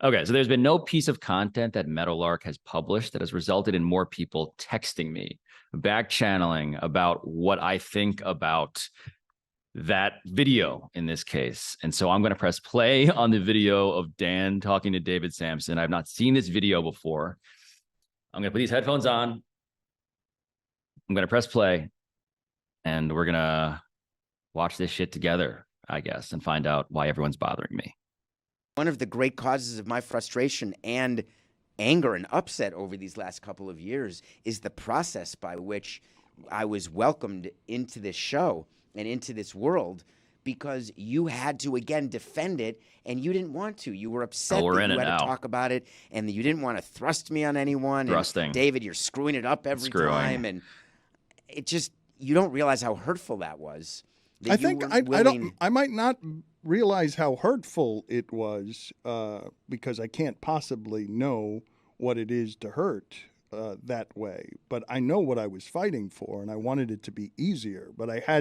Okay, so there's been no piece of content that Meadowlark has published that has resulted in more people texting me, back channeling about what I think about that video in this case. And so I'm going to press play on the video of Dan talking to David Samson. I've not seen this video before. I'm going to put these headphones on. I'm going to press play, and we're going to watch this shit together, I guess, and find out why everyone's bothering me. One of the great causes of my frustration and anger and upset over these last couple of years is the process by which I was welcomed into this show and into this world, because you had to, again, defend it, and you didn't want to. You were upset that you had to talk about it, and you didn't want to thrust me on anyone. Thrusting. And David, you're screwing it up every time. And it just, you don't realize how hurtful that was. I think I might not realize how hurtful it was because I can't possibly know what it is to hurt that way. But I know what I was fighting for, and I wanted it to be easier. But I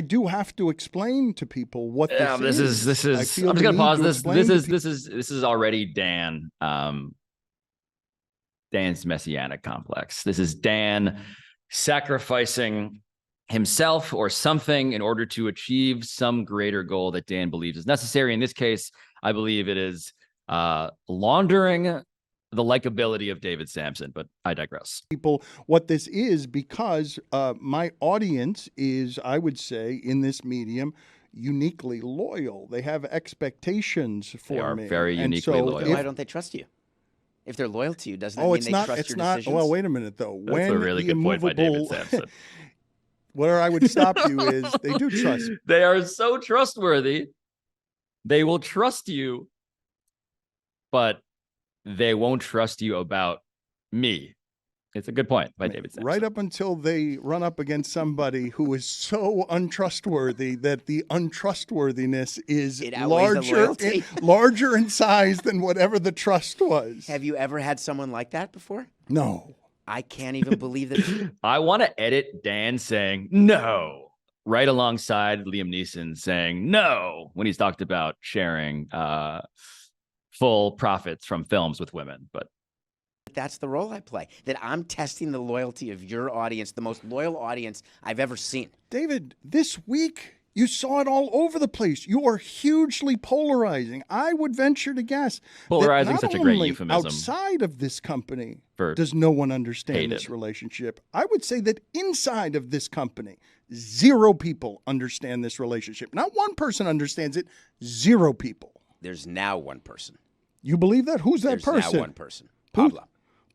do have to explain to people what this is. This is. I'm just gonna pause this. This is already Dan. Dan's messianic complex. This is Dan sacrificing himself or something in order to achieve some greater goal that Dan believes is necessary. In this case, I believe it is laundering the likability of David Samson, but I digress. People, what this is, because my audience is, I would say, in this medium, uniquely loyal. They have expectations for me. They are very uniquely loyal. Why don't they trust you? If they're loyal to you, doesn't that mean they trust your decisions? Well, wait a minute, though. That's a really good point by David Sampson. Where I would stop you is they do trust me. They are so trustworthy. They will trust you, but they won't trust you about me. It's a good point by David Sampson. Right up until they run up against somebody who is so untrustworthy that the untrustworthiness is larger in size than whatever the trust was. Have you ever had someone like that before? No. I can't even believe that. I want to edit Dan saying no right alongside Liam Neeson saying no when he's talked about sharing full profits from films with women. But that's the role I play, that I'm testing the loyalty of your audience, the most loyal audience I've ever seen. David, this week you saw it all over the place. You are hugely polarizing. I would venture to guess polarizing that such a great euphemism. Outside of this company, does no one understand this relationship. I would say that inside of this company, 0 people understand this relationship. Not one person understands it. 0 people. There's now one person. You believe that? Who's that person? There's now one person. Pablo.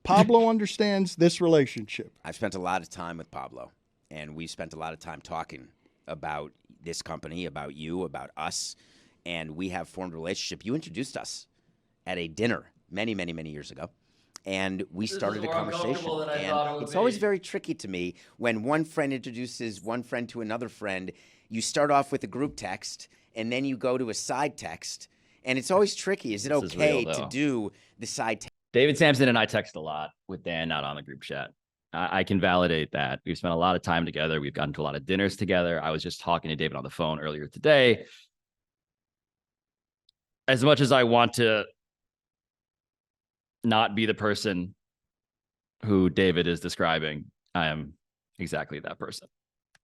Pablo understands this relationship. I've spent a lot of time with Pablo, and we spent a lot of time talking about this company, about you, about us, and we have formed a relationship. You introduced us at a dinner many, many, many years ago, and we started a conversation. And it's always very tricky to me when one friend introduces one friend to another friend. You start off with a group text, and then you go to a side text, and it's always tricky. Is it okay to do the side text? David Sampson and I text a lot with Dan, not on the group chat. I can validate that. We've spent a lot of time together. We've gotten to a lot of dinners together. I was just talking to David on the phone earlier today. As much as I want to not be the person who David is describing, I am exactly that person.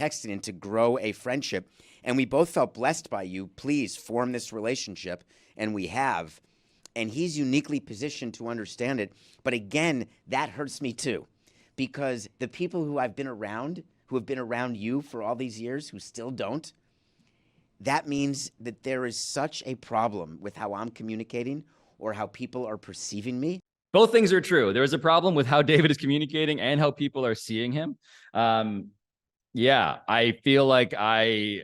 Texting and to grow a friendship. And we both felt blessed by you. Please form this relationship. And we have. And he's uniquely positioned to understand it. But again, that hurts me too. Because the people who I've been around, who have been around you for all these years, who still don't, that means that there is such a problem with how I'm communicating or how people are perceiving me. Both things are true. There is a problem with how David is communicating and how people are seeing him. Yeah, I feel like I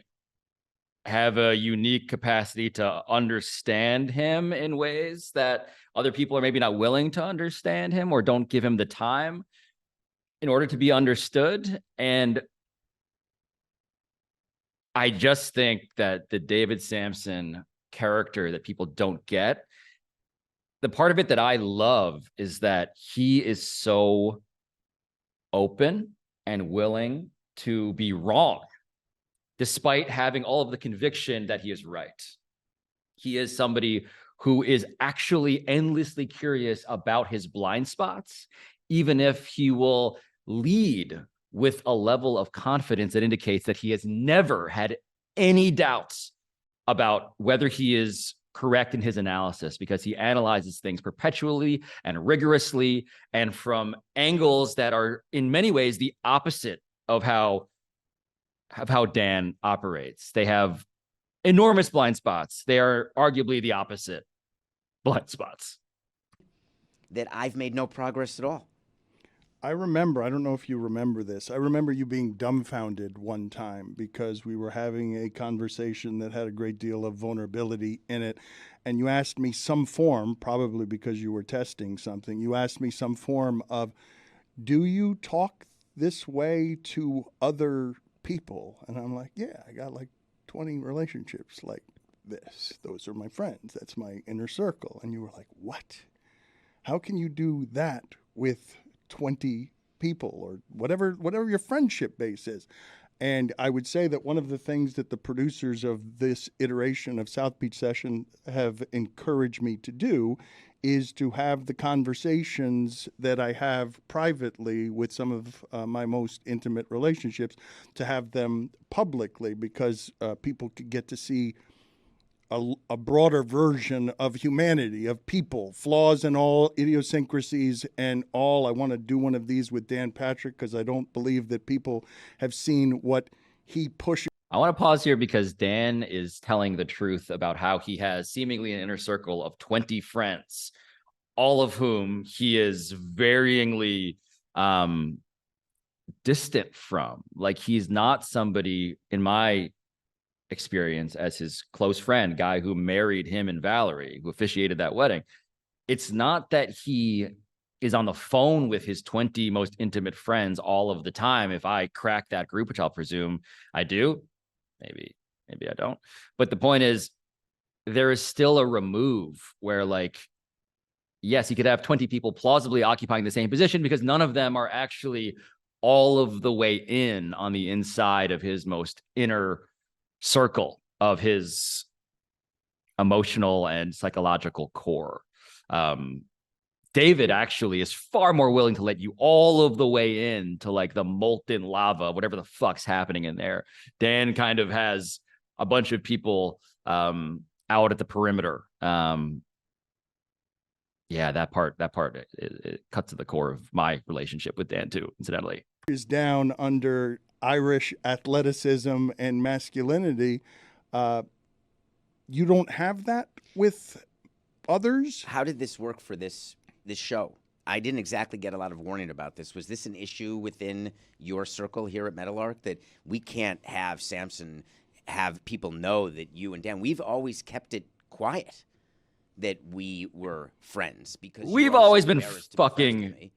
have a unique capacity to understand him in ways that other people are maybe not willing to understand him or don't give him the time in order to be understood. And I just think that the David Samson character that people don't get, the part of it that I love is that he is so open and willing to be wrong, despite having all of the conviction that he is right. He is somebody who is actually endlessly curious about his blind spots, even if he will lead with a level of confidence that indicates that he has never had any doubts about whether he is correct in his analysis, because he analyzes things perpetually and rigorously and from angles that are in many ways the opposite of how Dan operates. They have enormous blind spots. They are arguably the opposite blind spots. That I've made no progress at all. I remember, I don't know if you remember this, I remember you being dumbfounded one time because we were having a conversation that had a great deal of vulnerability in it, and you asked me some form, probably because you were testing something, you asked me some form of, do you talk this way to other people? And I'm like, yeah, I got like 20 relationships like this. Those are my friends. That's my inner circle. And you were like, what? How can you do that with 20 people or whatever your friendship base is? And I would say that one of the things that the producers of this iteration of South Beach Session have encouraged me to do is to have the conversations that I have privately with some of my most intimate relationships, to have them publicly, because people could get to see a broader version of humanity, of people, flaws and all, idiosyncrasies and all. I want to do one of these with Dan Patrick because I don't believe that people have seen what he pushes. I want to pause here because Dan is telling the truth about how he has seemingly an inner circle of 20 friends, all of whom he is varyingly distant from. Like, he's not somebody, in my experience as his close friend, guy who married him and Valerie, who officiated that wedding. It's not that he is on the phone with his 20 most intimate friends all of the time. If I crack that group, which I'll presume I do, maybe I don't. But the point is, there is still a remove where, like, yes, he could have 20 people plausibly occupying the same position because none of them are actually all of the way in on the inside of his most inner circle of his emotional and psychological core. David actually is far more willing to let you all of the way in to, like, the molten lava, whatever the fuck's happening in there. Dan kind of has a bunch of people out at the perimeter. Yeah, that part it cuts to the core of my relationship with Dan too, incidentally. Is down under Irish athleticism and masculinity. You don't have that with others? How did this work for this show? I didn't exactly get a lot of warning about this. Was this an issue within your circle here at Metalark that we can't have Samson have people know that you and Dan, we've always kept it quiet that we were friends, because we've always been fucking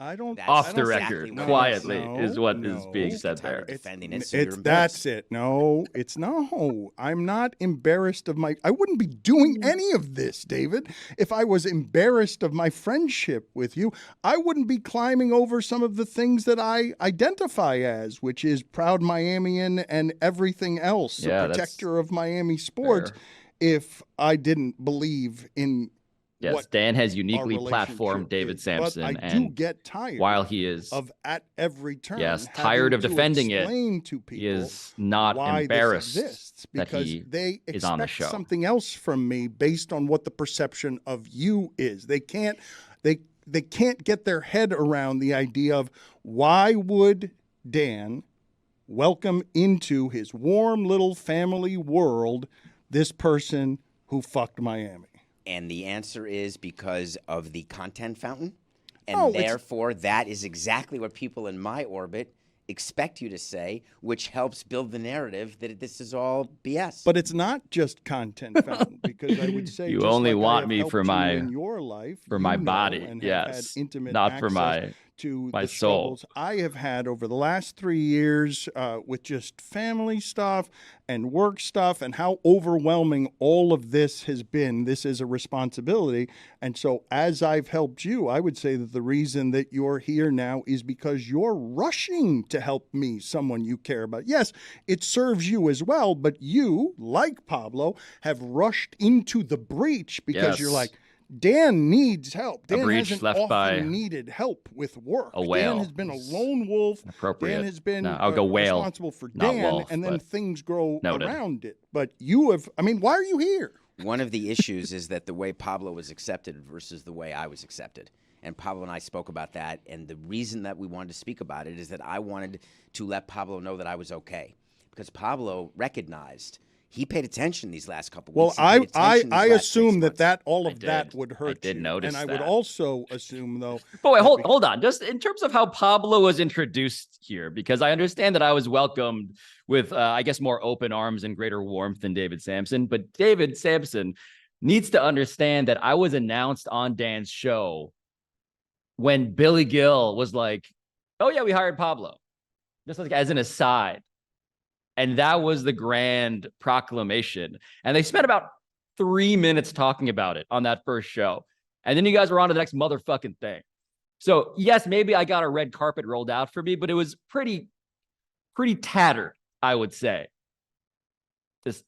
off the record exactly quietly is what is being said there. That's it. No, it's no. I'm not embarrassed of I wouldn't be doing any of this, David. If I was embarrassed of my friendship with you, I wouldn't be climbing over some of the things that I identify as, which is proud Miamian and everything else, a protector of Miami sports. Fair. If I didn't believe in Dan has uniquely platformed David Sampson, but I do get tired while he is of at every turn. Yes, tired of defending it. To he is not embarrassed that he they is on the show. Something else from me based on what the perception of you is. They can't get their head around the idea of why would Dan welcome into his warm little family world this person who fucked Miami. And the answer is because of the content fountain. And therefore, that is exactly what people in my orbit expect you to say, which helps build the narrative that this is all BS. But it's not just content fountain, because I would say you only want me for my in your life, for my body, yes, not for my to My the soul. struggles I have had over the last 3 years with just family stuff and work stuff and how overwhelming all of this has been. This is a responsibility. And so as I've helped you, I would say that the reason that you're here now is because you're rushing to help me, someone you care about. Yes, it serves you as well, but you, like Pablo, have rushed into the breach because you're like, Dan needs help. Dan hasn't often needed help with work. A whale. Dan has been a lone wolf. Appropriate. Dan has been I'll go whale, responsible for Dan, wolf, and then things grow noted. around it. But you have, I mean, why are you here? One of the issues is that the way Pablo was accepted versus the way I was accepted. And Pablo and I spoke about that. And the reason that we wanted to speak about it is that I wanted to let Pablo know that I was okay. Because Pablo recognized he paid attention these last couple of weeks. Well, I assume that all of that would hurt I did you. notice and I that. would also assume, though. But wait, hold on. Just in terms of how Pablo was introduced here, because I understand that I was welcomed with, I guess, more open arms and greater warmth than David Samson. But David Samson needs to understand that I was announced on Dan's show when Billy Gill was like, "Oh yeah, we hired Pablo," just like as an aside. And that was the grand proclamation. And they spent about 3 minutes talking about it on that first show. And then you guys were on to the next motherfucking thing. So yes, maybe I got a red carpet rolled out for me, but it was pretty tattered, I would say. Just,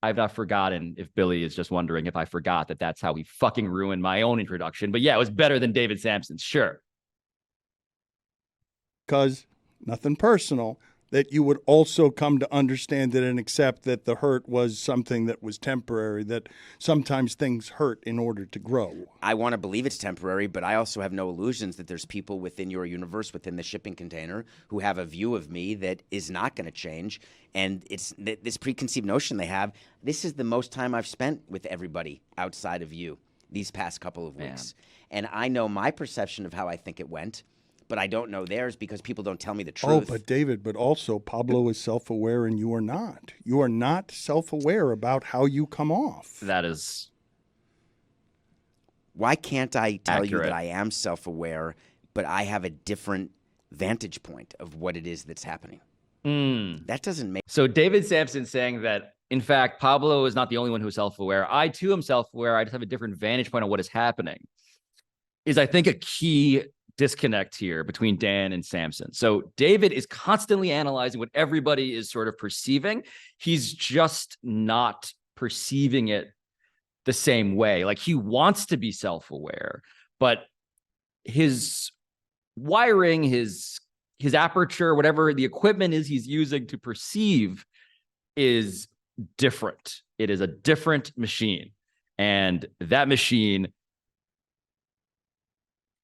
I've not forgotten, if Billy is just wondering if I forgot that that's how he fucking ruined my own introduction. But yeah, it was better than David Sampson's, sure. Because nothing personal. That you would also come to understand it and accept that the hurt was something that was temporary, that sometimes things hurt in order to grow. I want to believe it's temporary, but I also have no illusions that there's people within your universe, within the shipping container, who have a view of me that is not going to change. And it's this preconceived notion they have. This is the most time I've spent with everybody outside of you these past couple of weeks. And I know my perception of how I think it went. But I don't know theirs because people don't tell me the truth. Oh, but David, but also Pablo is self-aware and you are not. You are not self-aware about how you come off. That is. Why can't I tell you accurate. that I am self-aware, but I have a different vantage point of what it is that's happening? That doesn't make. So David Sampson saying that, in fact, Pablo is not the only one who's self-aware. I too am self-aware. I just have a different vantage point on what is happening. Is, I think, a key disconnect here between Dan and Samson. So David is constantly analyzing what everybody is sort of perceiving. He's just not perceiving it the same way. Like, he wants to be self-aware, but his wiring, his aperture, whatever the equipment is he's using to perceive is different. It is a different machine. And that machine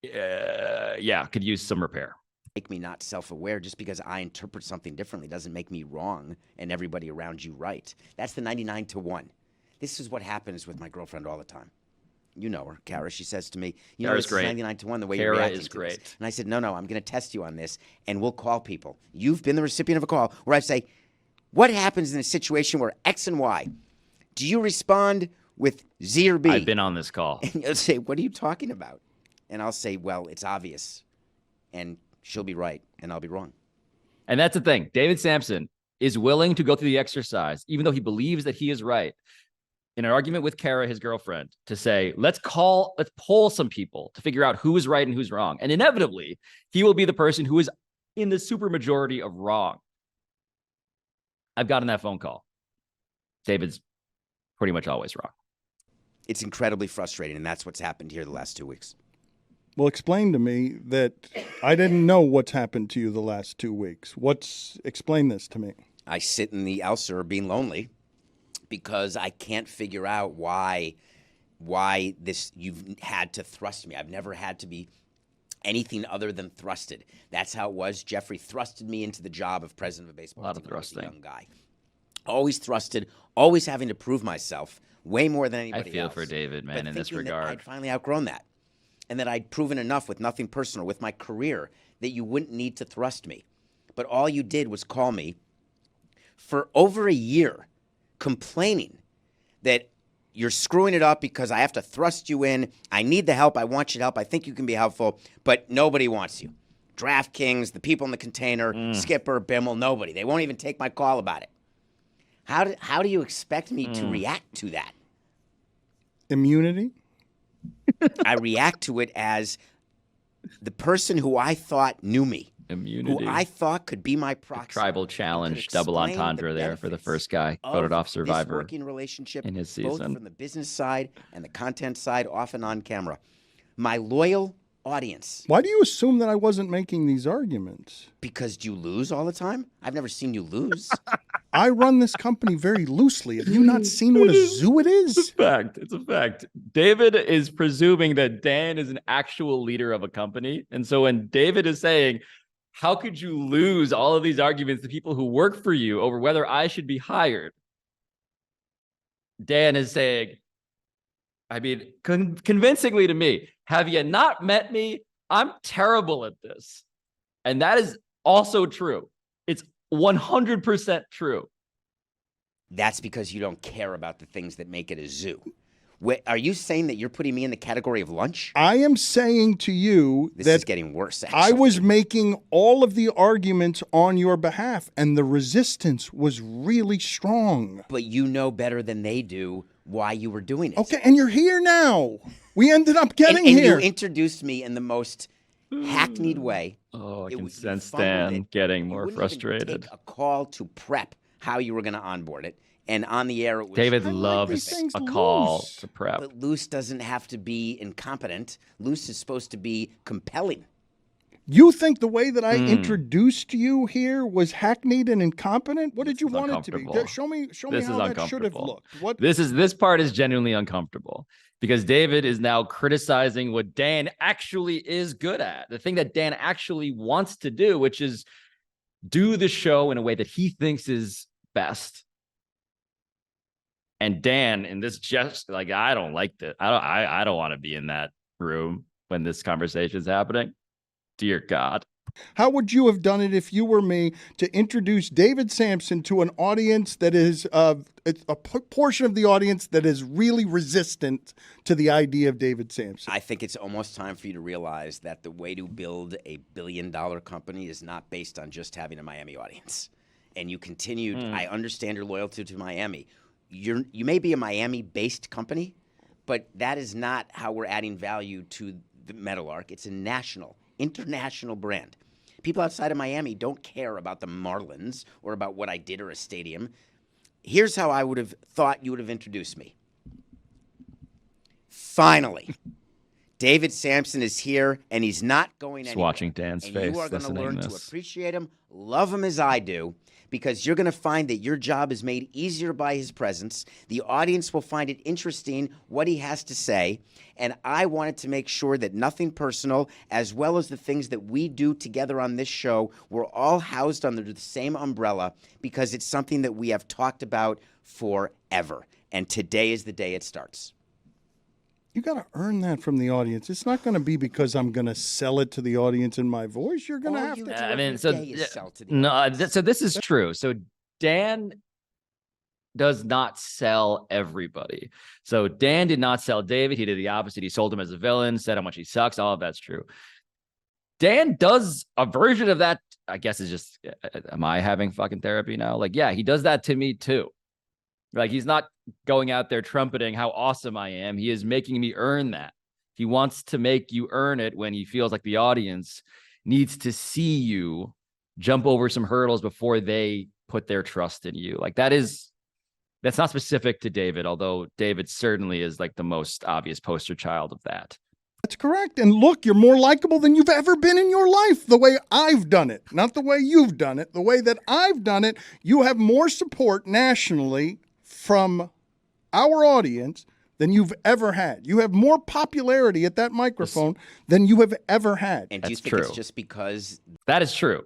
could use some repair. Make me not self-aware. Just because I interpret something differently doesn't make me wrong and everybody around you right. That's the 99 to 1. This is what happens with my girlfriend all the time. You know her, Kara. She says to me, you know, it's 99 to 1 the way you're reacting to this. And I said, no, I'm going to test you on this, and we'll call people. You've been the recipient of a call where I say, what happens in a situation where X and Y? Do you respond with Z or B? I've been on this call. And you'll say, what are you talking about? And I'll say, well, it's obvious. And she'll be right, and I'll be wrong. And that's the thing. David Samson is willing to go through the exercise, even though he believes that he is right, in an argument with Kara, his girlfriend, to say, let's poll some people to figure out who is right and who's wrong. And inevitably, he will be the person who is in the supermajority of wrong. I've gotten that phone call. David's pretty much always wrong. It's incredibly frustrating, and that's what's happened here the last 2 weeks. Well, explain to me that I didn't know what's happened to you the last 2 weeks. Explain this to me. I sit in the Elser being lonely because I can't figure out why you've had to thrust me. I've never had to be anything other than thrusted. That's how it was. Jeffrey thrusted me into the job of president of a baseball team. A lot of thrusting. Young guy. Always thrusted, always having to prove myself way more than anybody else. I feel for David, man, in this regard. I'd finally outgrown that. And that I'd proven enough with nothing personal, with my career, that you wouldn't need to thrust me. But all you did was call me for over a year complaining that you're screwing it up because I have to thrust you in. I need the help. I want you to help. I think you can be helpful, but nobody wants you. DraftKings, the people in the container, Skipper, Bimmel, nobody. They won't even take my call about it. How do you expect me to react to that? Immunity? I react to it as the person who I thought knew me. Immunity. Who I thought could be my proxy. Tribal challenge, double entendre there for the first guy voted off Survivor working relationship in his season. Both from the business side and the content side, often on camera. My loyal audience. Why do you assume that I wasn't making these arguments? Because you lose all the time? I've never seen you lose. I run this company very loosely. Have you not seen what a zoo it is? It's a fact. It's a fact. David is presuming that Dan is an actual leader of a company. And so when David is saying, how could you lose all of these arguments to people who work for you over whether I should be hired? Dan is saying, I mean, convincingly to me, have you not met me? I'm terrible at this. And that is also true. It's 100% true. That's because you don't care about the things that make it a zoo. Are you saying that you're putting me in the category of lunch? I am saying to you this that is getting worse, actually. I was making all of the arguments on your behalf, and the resistance was really strong. But you know better than they do why you were doing it. Okay, and you're here now. We ended up getting here. And you introduced me in the most hackneyed way. Oh, I can sense Dan getting more frustrated. Even take a call to prep how you were going to onboard it. And on the air, it was David loves a call to prep. But loose doesn't have to be incompetent. Loose is supposed to be compelling. You think the way that I introduced you here was hackneyed and incompetent? What did you want it to be? Show me how that should have looked. This part is genuinely uncomfortable because David is now criticizing what Dan actually is good at. The thing that Dan actually wants to do, which is do the show in a way that he thinks is best. And Dan, in this just like, I don't like that. I don't want to be in that room when this conversation is happening. Dear God. How would you have done it if you were me to introduce David Sampson to an audience that is a portion of the audience that is really resistant to the idea of David Sampson? I think it's almost time for you to realize that the way to build a billion-dollar company is not based on just having a Miami audience. And you continued, I understand your loyalty to Miami. You may be a Miami-based company, but that is not how we're adding value to the Meadowlark. It's a national, international brand. People outside of Miami don't care about the Marlins or about what I did or a stadium. Here's how I would have thought you would have introduced me. Finally, David Sampson is here, and he's not going anywhere. Watching Dan's face. You are going to learn to appreciate him, love him as I do, because you're going to find that your job is made easier by his presence. The audience will find it interesting what he has to say. And I wanted to make sure that nothing personal, as well as the things that we do together on this show, were all housed under the same umbrella because it's something that we have talked about forever. And today is the day it starts. You got to earn that from the audience. It's not going to be because I'm going to sell it to the audience in my voice. You're going to have to. I mean, so this is true. So Dan does not sell everybody. So Dan did not sell David. He did the opposite. He sold him as a villain, said how much he sucks. All of that's true. Dan does a version of that. I guess is just, am I having fucking therapy now? Like, yeah, he does that to me too. Like, he's not going out there trumpeting how awesome I am. He is making me earn that. He wants to make you earn it when he feels like the audience needs to see you jump over some hurdles before they put their trust in you. Like, that's not specific to David, although David certainly is like the most obvious poster child of that. That's correct. And look, you're more likable than you've ever been in your life, the way I've done it, not the way you've done it, the way that I've done it. You have more support nationally from our audience than you've ever had. You have more popularity at that microphone than you have ever had. And do you think it's just because... That is true.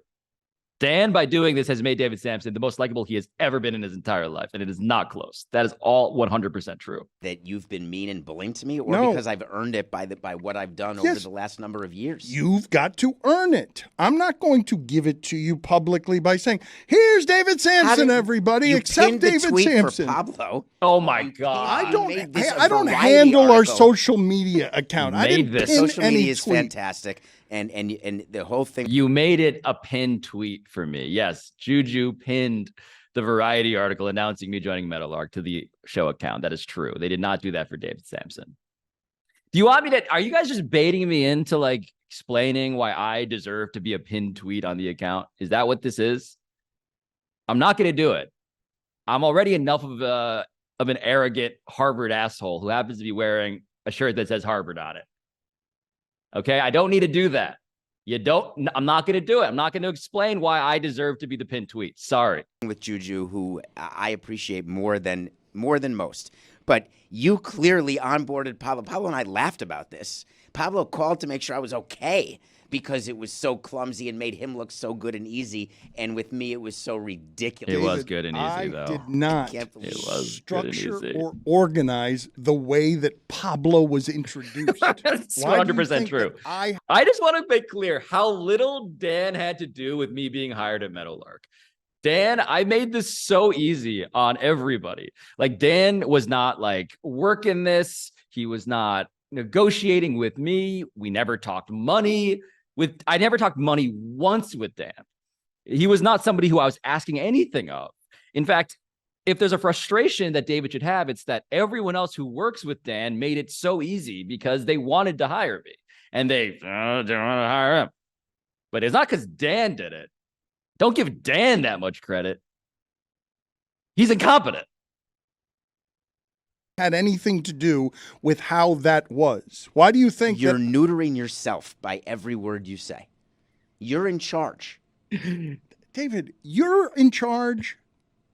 Dan, by doing this, has made David Sampson the most likable he has ever been in his entire life, and it is not close. That is all 100% true. That you've been mean and bullying to me, or No. because I've earned it by what I've done over the last number of years? You've got to earn it. I'm not going to give it to you publicly by saying, "Here's David Sampson, everybody," except David Sampson. For Pablo. Oh my God! I don't handle our social media account. I didn't pin social any media is tweet. fantastic. And the whole thing. You made it a pinned tweet for me. Yes, Juju pinned the Variety article announcing me joining Metalark to the show account. That is true. They did not do that for David Sampson. Do you want me to? Are you guys just baiting me into like explaining why I deserve to be a pinned tweet on the account? Is that what this is? I'm not going to do it. I'm already enough of an arrogant Harvard asshole who happens to be wearing a shirt that says Harvard on it. Okay, I don't need to do that. I'm not going to do it. I'm not going to explain why I deserve to be the pinned tweet. Sorry. With Juju, who I appreciate more than most. But you clearly onboarded Pablo. Pablo and I laughed about this. Pablo called to make sure I was okay because it was so clumsy and made him look so good and easy. And with me, it was so ridiculous. It was good and easy, though. I did not it was structure or organize the way that Pablo was introduced. That's 100% true. I just want to make clear how little Dan had to do with me being hired at Metalark. Dan, I made this so easy on everybody. Like, Dan was not like working this. He was not negotiating with me. We never talked money. I never talked money once with Dan. He was not somebody who I was asking anything of. In fact, if there's a frustration that David should have, it's that everyone else who works with Dan made it so easy because they wanted to hire me and they didn't want to hire him. But it's not because Dan did it. Don't give Dan that much credit. He's incompetent. Had anything to do with how that was. Why do you think you're neutering yourself by every word you say? You're in charge. David, you're in charge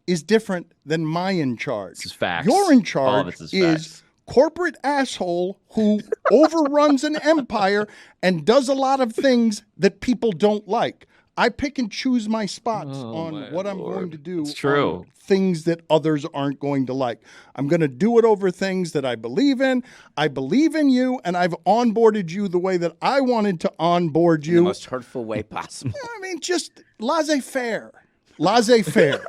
is different than my in charge. This is facts. You're in charge is corporate asshole who overruns an empire and does a lot of things that people don't like. I pick and choose my spots on what I'm going to do. It's true. Things that others aren't going to like. I'm going to do it over things that I believe in. I believe in you, and I've onboarded you the way that I wanted to onboard you. In the most hurtful way possible. I mean, just laissez-faire. Laissez-faire.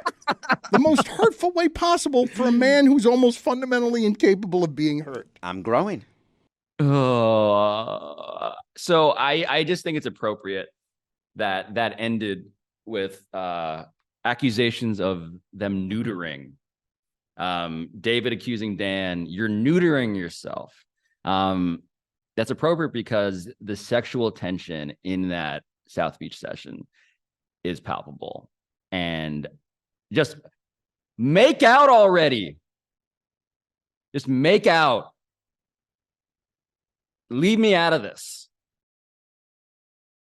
The most hurtful way possible for a man who's almost fundamentally incapable of being hurt. I'm growing. So I just think it's appropriate that ended with accusations of them neutering. David accusing Dan, you're neutering yourself. That's appropriate because the sexual tension in that South Beach session is palpable. And just make out already. Just make out. Leave me out of this.